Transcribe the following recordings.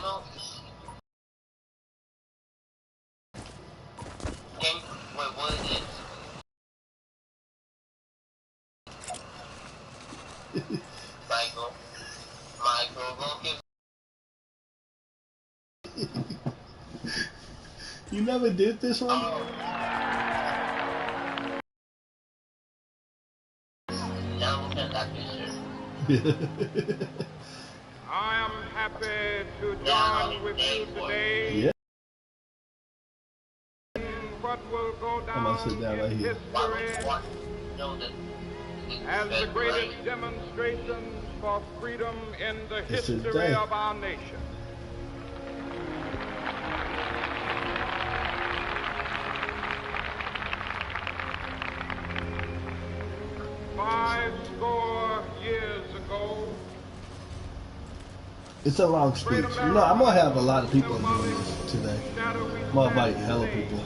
know, wait, what is it? Michael, don't give. You never did this one? Oh. Now look at that picture. I am happy to join with you today. Yeah. In what will go I'm gonna sit down down right in here. history as the greatest demonstration for freedom in the history of our nation. Five score years ago, it's a long speech. You know, I'm gonna have a lot of people doing this today. I'm gonna invite hella people.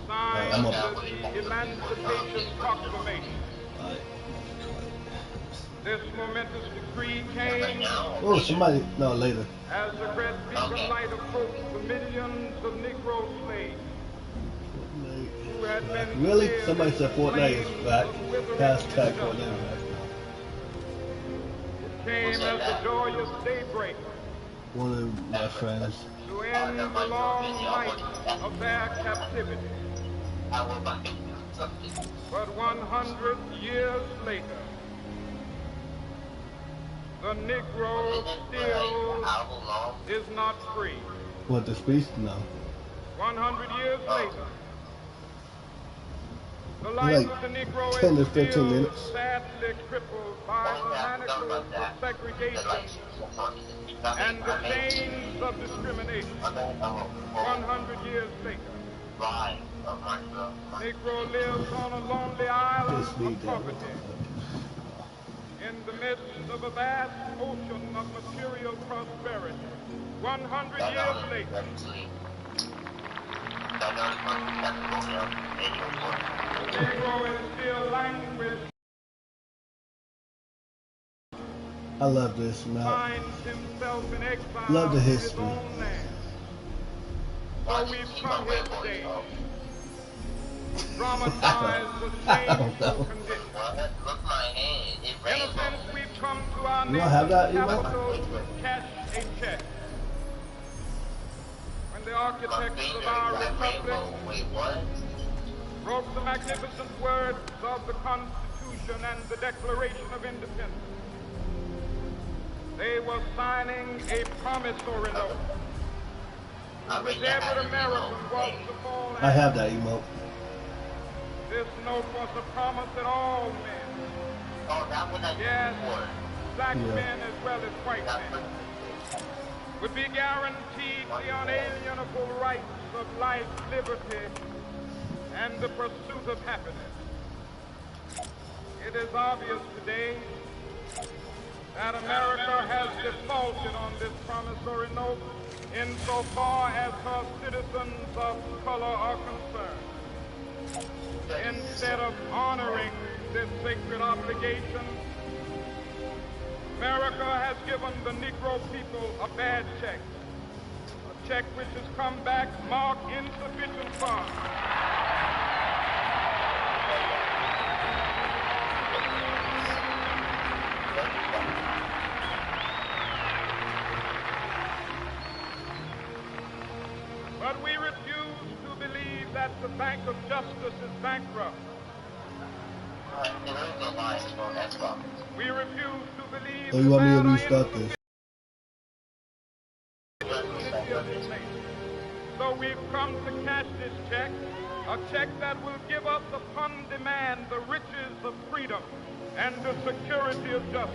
Signed the Emancipation Proclamation. This momentous decree came. Oh, somebody. No, later. As the red beacon light approached the millions of Negro slaves. Really? Somebody said Fortnite is back. Hashtag Fortnite is back. It came as a joyous daybreak. One of my friends. To end the long night of their captivity. But 100 years later, the Negro still is not free. What, the speech? No. 100 years later, the life of the Negro 10 to is 15 still minutes. sadly crippled by the manacles of segregation and the chains of discrimination. 100 years later, Negro lives on a lonely island of poverty in the midst of a vast ocean of material prosperity. 100 years later, Negro is still language. I love this, man. Finds himself in exile. Love the in his history. own land. So we've come here today. Dramatize the shameful condition. In a sense, we've come to our nation's capital to cash a check. When the architects of our republic wrote the magnificent words of the Constitution and the Declaration of Independence, they were signing a promissory note. Which every American was to fall I have that emote. This note was a promise that all men, yes, black men as well as white men, would be guaranteed the unalienable rights of life, liberty, and the pursuit of happiness. It is obvious today that America has defaulted on this promissory note insofar as her citizens of color are concerned. Instead of honoring this sacred obligation, America has given the Negro people a bad check, a check which has come back marked insufficient funds. But we refuse to believe that the Bank of Justice is bankrupt. We refuse to believe Oh, you want me to restart this? So we've come to cash this check, a check that will give us upon demand the riches of freedom and the security of justice.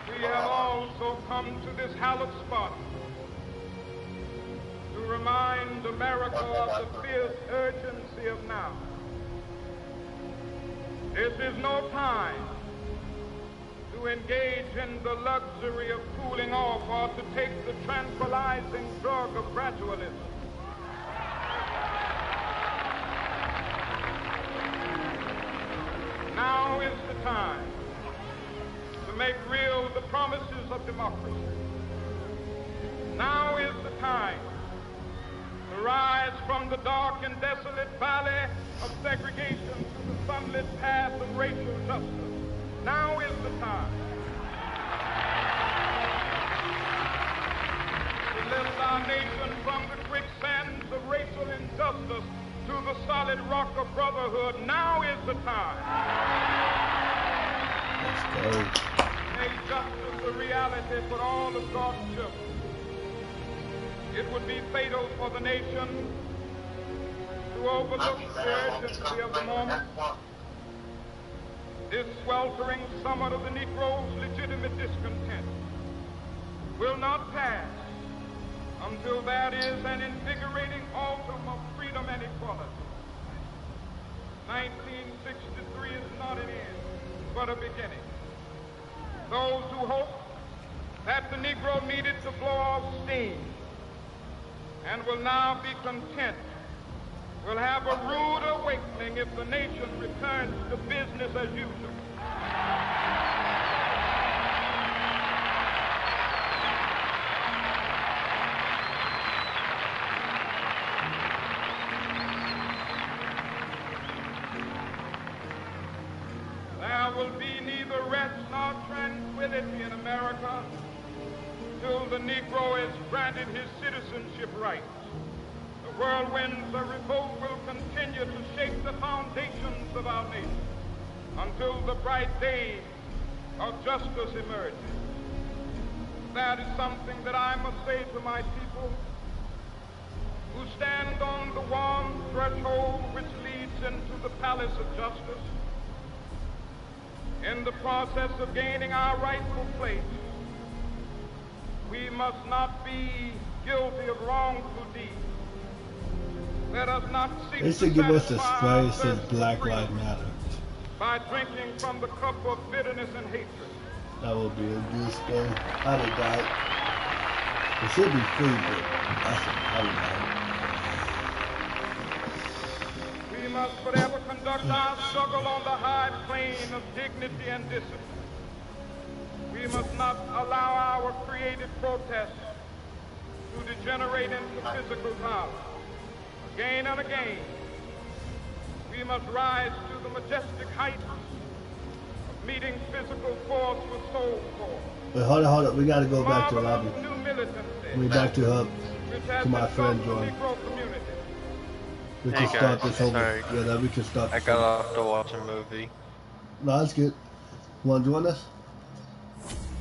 We have also come to this hallowed spot to remind America of the fierce urgency of now. This is no time to engage in the luxury of cooling off or to take the tranquilizing drug of gradualism. of democracy. Now is the time to rise from the dark and desolate valley of segregation to the sunlit path of racial justice. Now is the time to lift our nation from the quicksands of racial injustice to the solid rock of brotherhood. Now is the time. Let's go. Make justice a reality for all of God's children. It would be fatal for the nation to overlook the urgency of the moment. This sweltering summit of the Negro's legitimate discontent will not pass until there is an invigorating autumn of freedom and equality. 1963 is not an end, but a beginning. Those who hope that the Negro needed to blow off steam and will now be content will have a rude awakening if the nation returns to business as usual. There will be neither rest nor tranquility in America till the Negro is granted his citizenship rights. The whirlwinds of revolt will continue to shake the foundations of our nation until the bright day of justice emerges. That is something that I must say to my people who stand on the warm threshold which leads into the palace of justice. In the process of gaining our rightful place, we must not be guilty of wrongful deeds. Let us not seek They should give us a spray that says Black Lives Matter. By drinking from the cup of bitterness and hatred. That would be a good spray. I'd have died. It should be free, but I would die. We must forever conduct our struggle on the high plane of dignity and discipline. We must not allow our creative protests to degenerate into physical violence. Again and again, we must rise to the majestic heights of meeting physical force with soul force. Wait, hold on. We gotta go back to the lobby. We back to Hub, to my friend John. We can start this over. Sorry. Yeah, then we can start. I got off to watch a movie. No, that's good. Want to join us?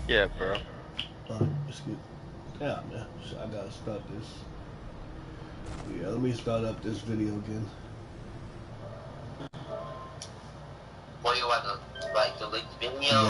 Yeah, bro. Alright, that's good. Yeah, man. So I gotta start this. Yeah, let me start up this video again. What do you want to, like, delete the video?